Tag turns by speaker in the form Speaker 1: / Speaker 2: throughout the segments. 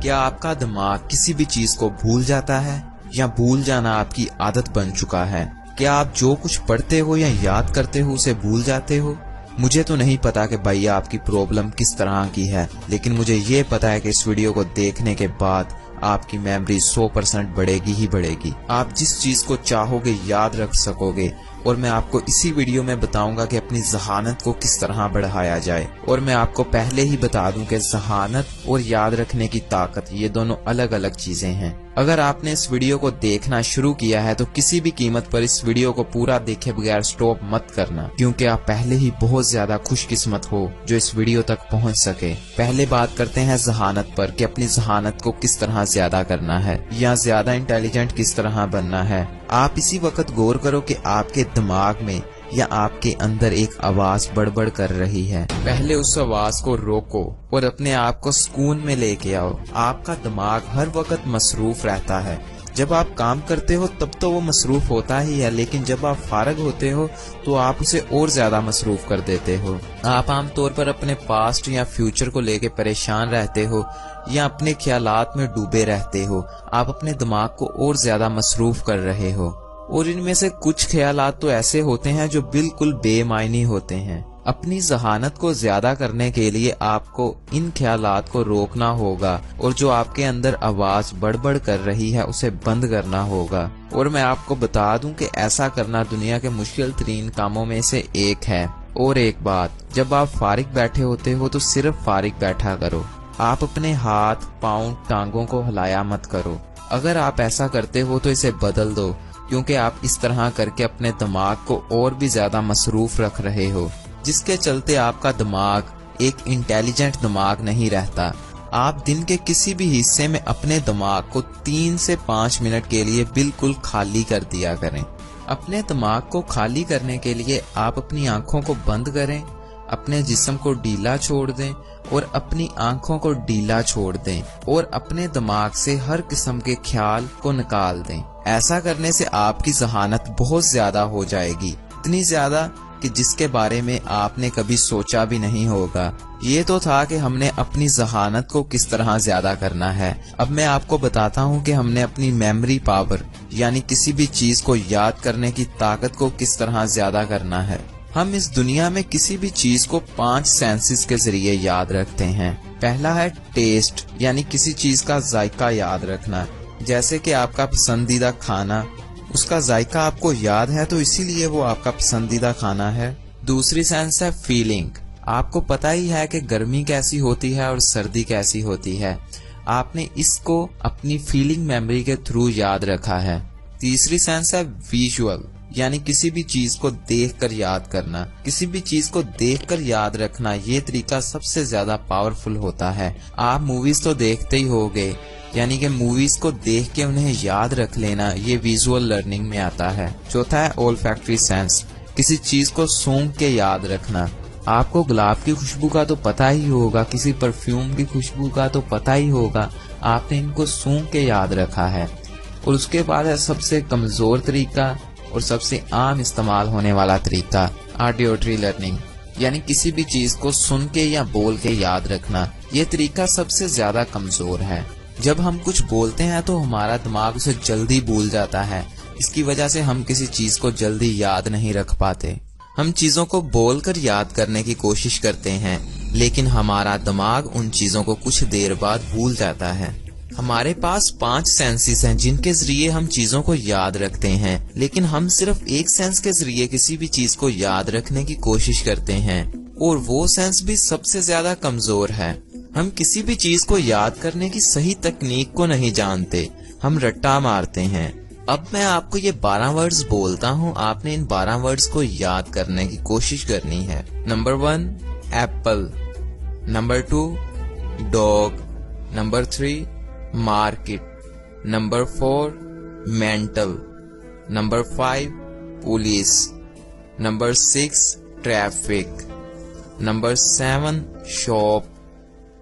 Speaker 1: क्या आपका दिमाग किसी भी चीज को भूल जाता है या भूल जाना आपकी आदत बन चुका है? क्या आप जो कुछ पढ़ते हो या याद करते हो उसे भूल जाते हो? मुझे तो नहीं पता कि भैया आपकी प्रॉब्लम किस तरह की है, लेकिन मुझे ये पता है कि इस वीडियो को देखने के बाद आपकी मेमोरी 100% बढ़ेगी ही बढ़ेगी। आप जिस चीज को चाहोगे याद रख सकोगे, और मैं आपको इसी वीडियो में बताऊंगा कि अपनी ज़हानत को किस तरह बढ़ाया जाए। और मैं आपको पहले ही बता दूं कि ज़हानत और याद रखने की ताकत ये दोनों अलग अलग चीजें हैं। अगर आपने इस वीडियो को देखना शुरू किया है तो किसी भी कीमत पर इस वीडियो को पूरा देखे बगैर स्टॉप मत करना, क्योंकि आप पहले ही बहुत ज्यादा खुशकिस्मत हो जो इस वीडियो तक पहुंच सके। पहले बात करते हैं ज़हानत पर कि अपनी ज़हानत को किस तरह ज्यादा करना है या ज्यादा इंटेलिजेंट किस तरह बनना है। आप इसी वक्त गौर करो कि आपके दिमाग में या आपके अंदर एक आवाज बड़बड़ कर रही है। पहले उस आवाज को रोको और अपने आप को सुकून में लेके आओ। आपका दिमाग हर वक्त मसरूफ रहता है। जब आप काम करते हो तब तो वो मसरूफ होता ही है, लेकिन जब आप फारग होते हो तो आप उसे और ज्यादा मसरूफ कर देते हो। आप आमतौर पर अपने पास्ट या फ्यूचर को लेके परेशान रहते हो या अपने ख्यालात में डूबे रहते हो। आप अपने दिमाग को और ज्यादा मसरूफ कर रहे हो, और इनमें से कुछ ख्यालात तो ऐसे होते हैं जो बिल्कुल बेमायनी होते हैं। अपनी ज़हानत को ज्यादा करने के लिए आपको इन ख्यालात को रोकना होगा, और जो आपके अंदर आवाज बड़बड़ कर रही है उसे बंद करना होगा। और मैं आपको बता दूं कि ऐसा करना दुनिया के मुश्किल तरीन कामों में से एक है। और एक बात, जब आप फारिग बैठे होते हो तो सिर्फ फारिग बैठा करो। आप अपने हाथ, पाँव, टांगों को हिलाया मत करो। अगर आप ऐसा करते हो तो इसे बदल दो, क्योंकि आप इस तरह करके अपने दिमाग को और भी ज्यादा मसरूफ रख रहे हो, जिसके चलते आपका दिमाग एक इंटेलिजेंट दिमाग नहीं रहता। आप दिन के किसी भी हिस्से में अपने दिमाग को 3 से 5 मिनट के लिए बिल्कुल खाली कर दिया करें। अपने दिमाग को खाली करने के लिए आप अपनी आंखों को बंद करें, अपने जिस्म को ढीला छोड़ दें और अपनी आंखों को ढीला छोड़ दें, और अपने दिमाग से हर किस्म के ख्याल को निकाल दें। ऐसा करने से आपकी ज़हानत बहुत ज्यादा हो जाएगी, इतनी ज्यादा कि जिसके बारे में आपने कभी सोचा भी नहीं होगा। ये तो था कि हमने अपनी ज़हानत को किस तरह ज्यादा करना है। अब मैं आपको बताता हूँ कि हमने अपनी मेमोरी पावर यानी किसी भी चीज को याद करने की ताकत को किस तरह ज्यादा करना है। हम इस दुनिया में किसी भी चीज को 5 सेंसेस के जरिए याद रखते हैं। पहला है टेस्ट, यानी किसी चीज का जायका याद रखना। जैसे कि आपका पसंदीदा खाना, उसका जायका आपको याद है तो इसीलिए वो आपका पसंदीदा खाना है। दूसरी सेंस है फीलिंग। आपको पता ही है कि गर्मी कैसी होती है और सर्दी कैसी होती है। आपने इसको अपनी फीलिंग मेमोरी के थ्रू याद रखा है। तीसरी सेंस है विजुअल, यानी किसी भी चीज को देखकर याद करना। किसी भी चीज को देखकर याद रखना, ये तरीका सबसे ज्यादा पावरफुल होता है। आप मूवीज तो देखते ही होंगे, यानी कि मूवीज को देख के उन्हें याद रख लेना, ये विजुअल लर्निंग में आता है। चौथा है ओल्फैक्टरी सेंस, किसी चीज को सूंघ के याद रखना। आपको गुलाब की खुशबू का तो पता ही होगा, किसी परफ्यूम की खुशबू का तो पता ही होगा, आपने इनको सूंघ के याद रखा है। और उसके बाद है सबसे कमजोर तरीका और सबसे आम इस्तेमाल होने वाला तरीका, ऑडियोटरी लर्निंग, यानी किसी भी चीज को सुन के या बोल के याद रखना। ये तरीका सबसे ज्यादा कमजोर है। जब हम कुछ बोलते हैं तो हमारा दिमाग उसे जल्दी भूल जाता है। इसकी वजह से हम किसी चीज को जल्दी याद नहीं रख पाते। हम चीजों को बोलकर याद करने की कोशिश करते हैं, लेकिन हमारा दिमाग उन चीजों को कुछ देर बाद भूल जाता है। हमारे पास 5 सेंसेस हैं जिनके जरिए हम चीजों को याद रखते हैं, लेकिन हम सिर्फ एक सेंस के जरिए किसी भी चीज को याद रखने की कोशिश करते हैं, और वो सेंस भी सबसे ज्यादा कमजोर है। हम किसी भी चीज को याद करने की सही तकनीक को नहीं जानते, हम रट्टा मारते हैं। अब मैं आपको ये 12 वर्ड्स बोलता हूँ, आपने इन 12 वर्ड्स को याद करने की कोशिश करनी है। Number 1 Apple, number 2 dog, number 3 market, number 4 mental, number 5 police, number 6 traffic, number 7 shop,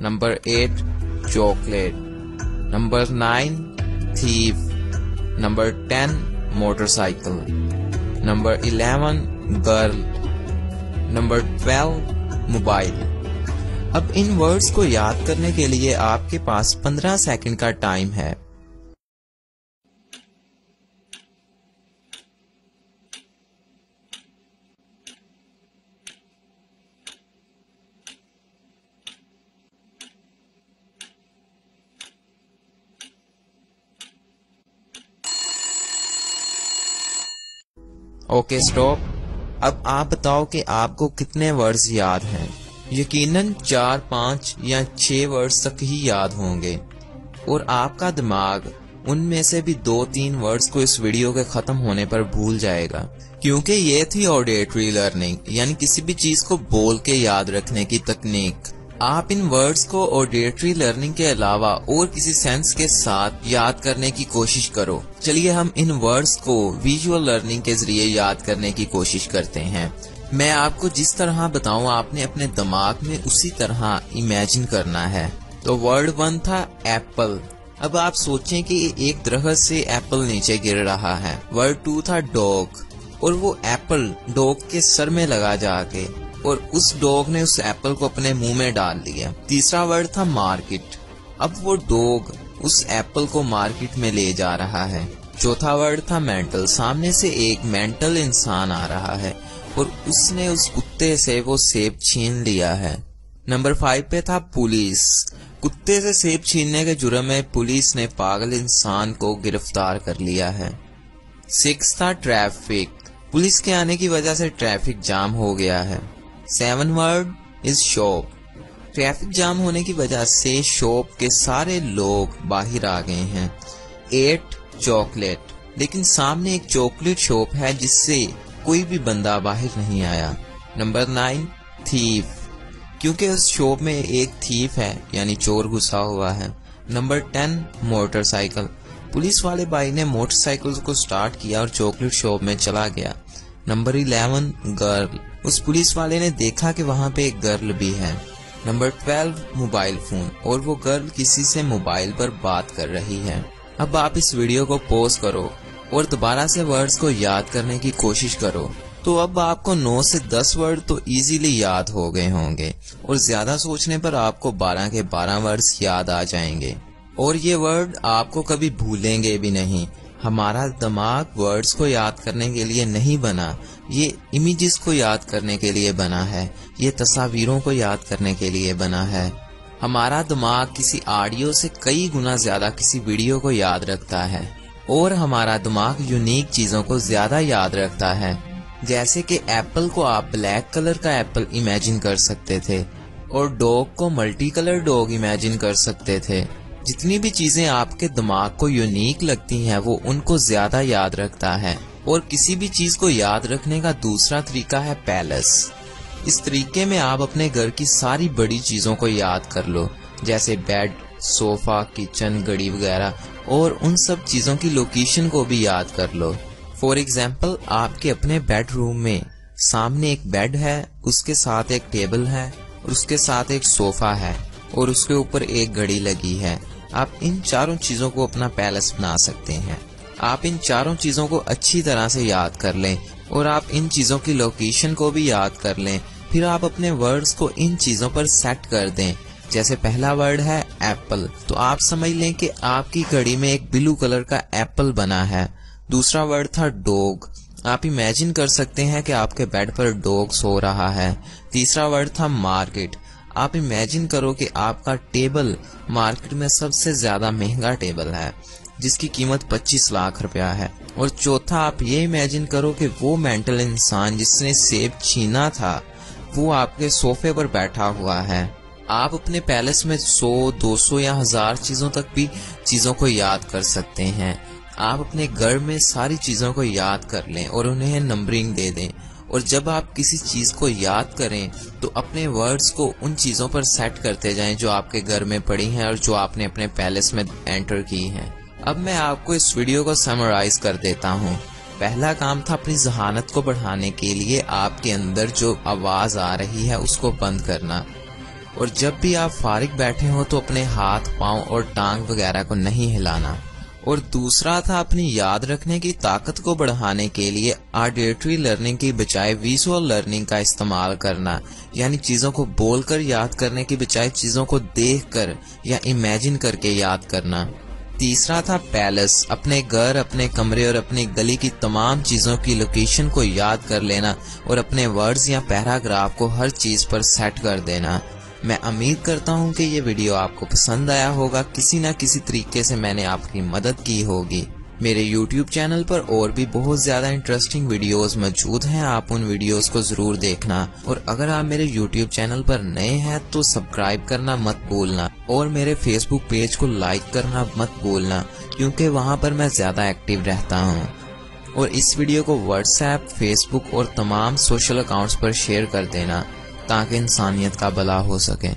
Speaker 1: number 8 chocolate, number 9 thief, number 10 motorcycle, number 11 girl, number 12 mobile. अब इन वर्ड्स को याद करने के लिए आपके पास 15 सेकंड का टाइम है। Okay stop. अब आप बताओ कि आपको कितने वर्ड्स याद हैं। यकीनन 4, 5 या 6 वर्ड्स तक ही याद होंगे और आपका दिमाग उनमें से भी 2-3 वर्ड्स को इस वीडियो के खत्म होने पर भूल जाएगा, क्योंकि ये थी ऑडिटरी लर्निंग, यानी किसी भी चीज को बोल के याद रखने की तकनीक। आप इन वर्ड्स को ऑडिटरी लर्निंग के अलावा और किसी सेंस के साथ याद करने की कोशिश करो। चलिए हम इन वर्ड्स को विजुअल लर्निंग के जरिए याद करने की कोशिश करते हैं। मैं आपको जिस तरह बताऊं आपने अपने दिमाग में उसी तरह इमेजिन करना है। तो वर्ड 1 था एप्पल। अब आप सोचें कि एक दरख्त से एप्पल नीचे गिर रहा है। वर्ड 2 था डॉग, और वो एप्पल डॉग के सर में लगा जाके, और उस डॉग ने उस एप्पल को अपने मुंह में डाल लिया। तीसरा वर्ड था मार्केट। अब वो डॉग उस एप्पल को मार्केट में ले जा रहा है। चौथा वर्ड था मेंटल। सामने से एक मेंटल इंसान आ रहा है और उसने उस कुत्ते से वो सेब छीन लिया है। नंबर 5 पे था पुलिस। कुत्ते से सेब छीनने के जुर्म में पुलिस ने पागल इंसान को गिरफ्तार कर लिया है। 6 था ट्रैफिक। पुलिस के आने की वजह से ट्रैफिक जाम हो गया है। 7 word is shop. Traffic jam होने की वजह से शॉप के सारे लोग बाहर आ गए हैं। 8 चॉकलेट। लेकिन सामने एक चॉकलेट शॉप है जिससे कोई भी बंदा बाहर नहीं आया। नंबर 9 थीफ, क्योंकि उस शॉप में एक थीफ है यानी चोर घुसा हुआ है। Number 10 motorcycle. पुलिस वाले भाई ने मोटरसाइकिल को स्टार्ट किया और चॉकलेट शॉप में चला गया। Number 11 girl. उस पुलिस वाले ने देखा कि वहां पे एक गर्ल भी है। नंबर 12 मोबाइल फोन, और वो गर्ल किसी से मोबाइल पर बात कर रही है। अब आप इस वीडियो को पॉज करो और दोबारा से वर्ड्स को याद करने की कोशिश करो। तो अब आपको 9 से 10 वर्ड तो इजीली याद हो गए होंगे और ज्यादा सोचने पर आपको 12 के 12 वर्ड्स याद आ जाएंगे, और ये वर्ड आपको कभी भूलेंगे भी नहीं। हमारा दिमाग वर्ड्स को याद करने के लिए नहीं बना, ये इमेजेस को याद करने के लिए बना है, ये तस्वीरों को याद करने के लिए बना है। हमारा दिमाग किसी ऑडियो से कई गुना ज्यादा किसी वीडियो को याद रखता है, और हमारा दिमाग यूनिक चीजों को ज्यादा याद रखता है। जैसे कि एप्पल को आप ब्लैक कलर का एप्पल इमेजिन कर सकते थे और डॉग को मल्टी कलर डॉग इमेजिन कर सकते थे। जितनी भी चीजें आपके दिमाग को यूनिक लगती हैं वो उनको ज्यादा याद रखता है। और किसी भी चीज को याद रखने का दूसरा तरीका है पैलेस। इस तरीके में आप अपने घर की सारी बड़ी चीजों को याद कर लो, जैसे बेड, सोफा, किचन, घड़ी वगैरह, और उन सब चीजों की लोकेशन को भी याद कर लो। फॉर एग्जाम्पल, आपके अपने बेडरूम में सामने एक बेड है, उसके साथ एक टेबल है और उसके साथ एक सोफा है और उसके ऊपर एक घड़ी लगी है। आप इन चारों चीजों को अपना पैलेस बना सकते हैं। आप इन चारों चीजों को अच्छी तरह से याद कर लें और आप इन चीजों की लोकेशन को भी याद कर लें। फिर आप अपने वर्ड्स को इन चीजों पर सेट कर दें। जैसे पहला वर्ड है एप्पल, तो आप समझ लें कि आपकी घड़ी में एक ब्लू कलर का एप्पल बना है। दूसरा वर्ड था डॉग। आप इमेजिन कर सकते हैं कि आपके बेड पर डॉग सो रहा है। तीसरा वर्ड था मार्केट। आप इमेजिन करो कि आपका टेबल मार्केट में सबसे ज्यादा महंगा टेबल है जिसकी कीमत 25 लाख रुपया है। और चौथा, आप ये इमेजिन करो कि वो मेंटल इंसान जिसने सेब छीना था वो आपके सोफे पर बैठा हुआ है। आप अपने पैलेस में 100, 200 या 1000 चीजों तक भी चीजों को याद कर सकते हैं। आप अपने घर में सारी चीजों को याद कर लें और उन्हें नंबरिंग दे दें। और जब आप किसी चीज को याद करें तो अपने वर्ड्स को उन चीजों पर सेट करते जाएं जो आपके घर में पड़ी हैं और जो आपने अपने पैलेस में एंटर की हैं। अब मैं आपको इस वीडियो को समराइज कर देता हूँ। पहला काम था अपनी जहानत को बढ़ाने के लिए आपके अंदर जो आवाज आ रही है उसको बंद करना, और जब भी आप फारिग बैठे हो तो अपने हाथ, पांव और टांग वगैरह को नहीं हिलाना। और दूसरा था अपनी याद रखने की ताकत को बढ़ाने के लिए ऑडिटरी लर्निंग की बजाय विजुअल लर्निंग का इस्तेमाल करना, यानी चीजों को बोलकर याद करने की बजाय चीजों को देखकर या इमेजिन करके याद करना। तीसरा था पैलेस, अपने घर, अपने कमरे और अपनी गली की तमाम चीजों की लोकेशन को याद कर लेना और अपने वर्ड्स या पैराग्राफ को हर चीज पर सेट कर देना। मैं उम्मीद करता हूँ कि ये वीडियो आपको पसंद आया होगा, किसी न किसी तरीके से मैंने आपकी मदद की होगी। मेरे YouTube चैनल पर और भी बहुत ज्यादा इंटरेस्टिंग वीडियोस मौजूद हैं, आप उन वीडियोस को जरूर देखना। और अगर आप मेरे YouTube चैनल पर नए हैं तो सब्सक्राइब करना मत भूलना और मेरे Facebook पेज को लाइक करना मत भूलना, क्योंकि वहां पर मैं ज्यादा एक्टिव रहता हूं। और इस वीडियो को WhatsApp, Facebook और तमाम सोशल अकाउंट्स पर शेयर कर देना ताकि इंसानियत का भला हो सके।